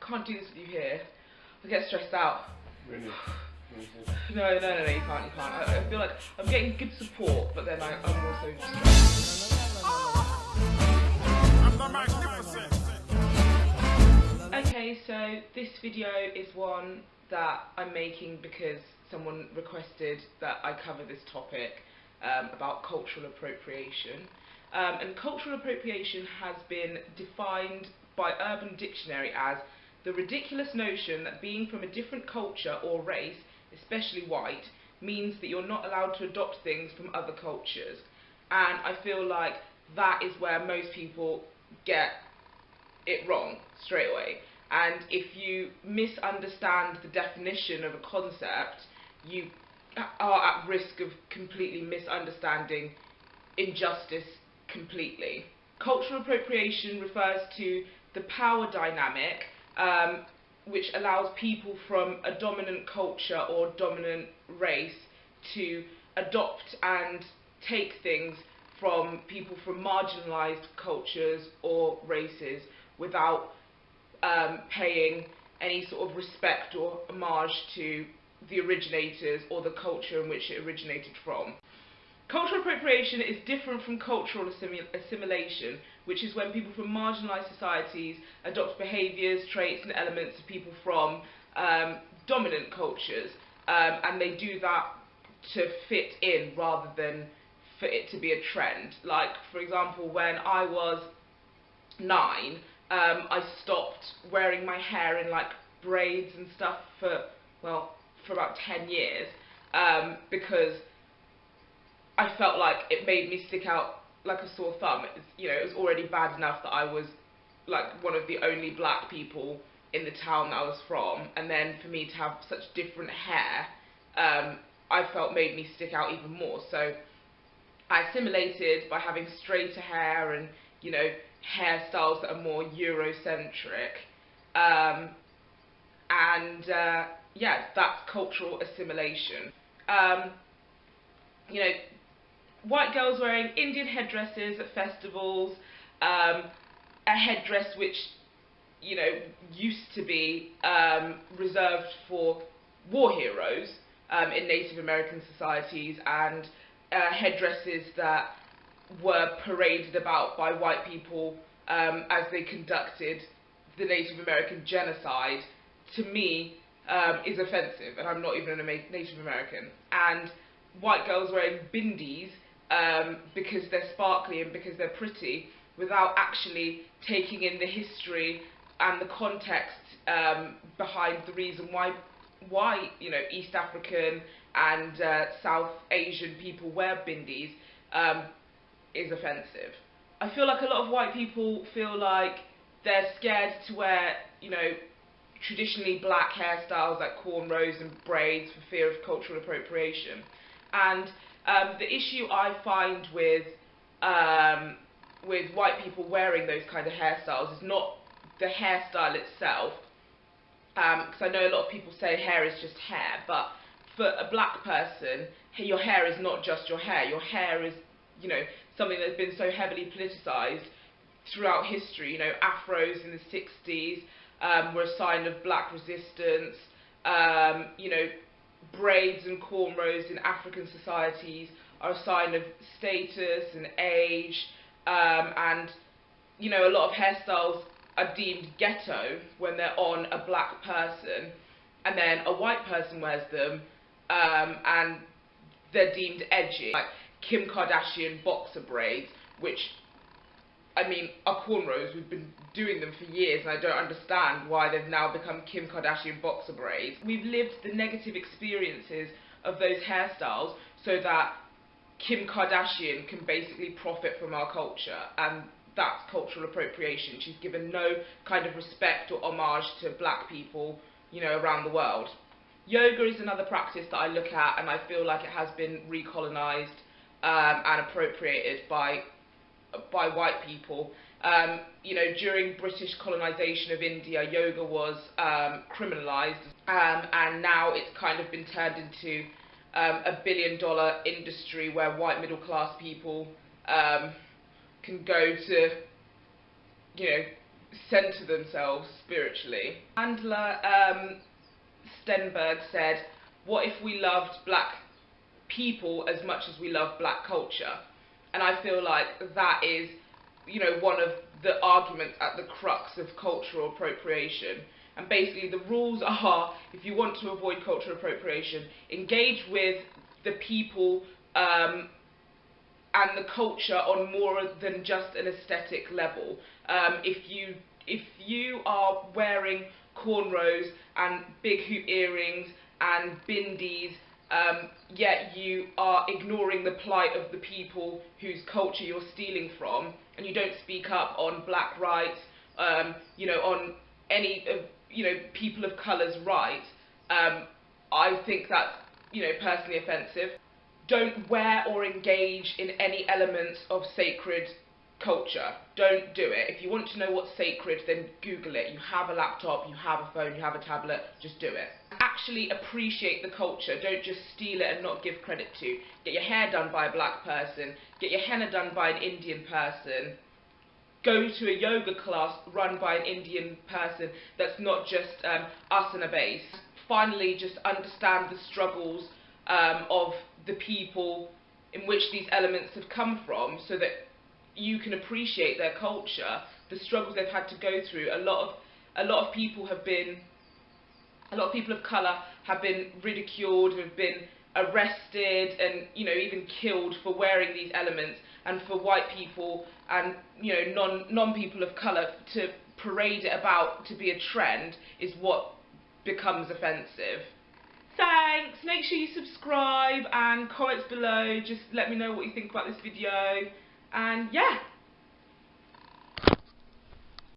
can't do this with you here. I get stressed out. Really? No, you can't. I feel like I'm getting good support, but then I'm also stressed. Okay, so this video is one that I'm making because someone requested that I cover this topic about cultural appropriation. And cultural appropriation has been defined by Urban Dictionary as the ridiculous notion that being from a different culture or race, especially white, means that you're not allowed to adopt things from other cultures. And I feel like that is where most people get it wrong straight away. And if you misunderstand the definition of a concept, you are at risk of completely misunderstanding injustice completely. Cultural appropriation refers to the power dynamic which allows people from a dominant culture or dominant race to adopt and take things from people from marginalised cultures or races without paying any sort of respect or homage to the originators or the culture in which it originated from. Cultural appropriation is different from cultural assimilation, which is when people from marginalised societies adopt behaviours, traits and elements of people from dominant cultures, and they do that to fit in rather than for it to be a trend. Like, for example, when I was 9, I stopped wearing my hair in like braids and stuff for about 10 years because I felt like it made me stick out like a sore thumb. It was already bad enough that I was like one of the only black people in the town that I was from, and then for me to have such different hair, I felt made me stick out even more. So I assimilated by having straighter hair and, hairstyles that are more Eurocentric, yeah, that's cultural assimilation. White girls wearing Indian headdresses at festivals, a headdress which, used to be reserved for war heroes in Native American societies, and headdresses that were paraded about by white people as they conducted the Native American genocide, to me, is offensive, and I'm not even a Native American. And white girls wearing bindis because they're sparkly and because they're pretty, without actually taking in the history and the context behind the reason why East African and South Asian people wear bindis, is offensive. I feel like a lot of white people feel like they're scared to wear, traditionally black hairstyles like cornrows and braids for fear of cultural appropriation. And the issue I find with white people wearing those kind of hairstyles is not the hairstyle itself, because I know a lot of people say hair is just hair, but for a black person, your hair is not just your hair. Your hair is, something that's been so heavily politicised throughout history. Afros in the 60s were a sign of black resistance. Braids and cornrows in African societies are a sign of status and age, and a lot of hairstyles are deemed ghetto when they're on a black person, and then a white person wears them and they're deemed edgy, like Kim Kardashian boxer braids, which, are cornrows. We've been doing them for years, and I don't understand why they've now become Kim Kardashian boxer braids. We've lived the negative experiences of those hairstyles so that Kim Kardashian can basically profit from our culture, and that's cultural appropriation. She's given no kind of respect or homage to black people, around the world. Yoga is another practice that I look at, and I feel like it has been recolonised and appropriated by white people. During British colonisation of India, yoga was criminalised, and now it's kind of been turned into a billion-dollar industry where white middle-class people can go to, centre themselves spiritually. Angela Stenberg said, "What if we loved black people as much as we love black culture?" And I feel like that is, you know, one of the arguments at the crux of cultural appropriation. And basically the rules are, if you want to avoid cultural appropriation, engage with the people and the culture on more than just an aesthetic level. If you are wearing cornrows and big hoop earrings and bindies, yet you are ignoring the plight of the people whose culture you're stealing from, and you don't speak up on black rights, you know, on any of, you know, people of colour's rights, I think that's, you know, personally offensive. Don't wear or engage in any elements of sacred culture. Don't do it. If you want to know what's sacred, then Google it. You have a laptop, you have a phone, you have a tablet, just do it. Actually appreciate the culture. Don't just steal it and not give credit to. Get your hair done by a black person, get your henna done by an Indian person, go to a yoga class run by an Indian person that's not just asana based. Finally, just understand the struggles of the people in which these elements have come from, so that you can appreciate their culture, the struggles they've had to go through. A lot of people of colour have been ridiculed, have been arrested, and, you know, even killed for wearing these elements. And for white people and, you know, non-people of colour to parade it about to be a trend is what becomes offensive. Thanks, make sure you subscribe and comments below, just let me know what you think about this video, and yeah.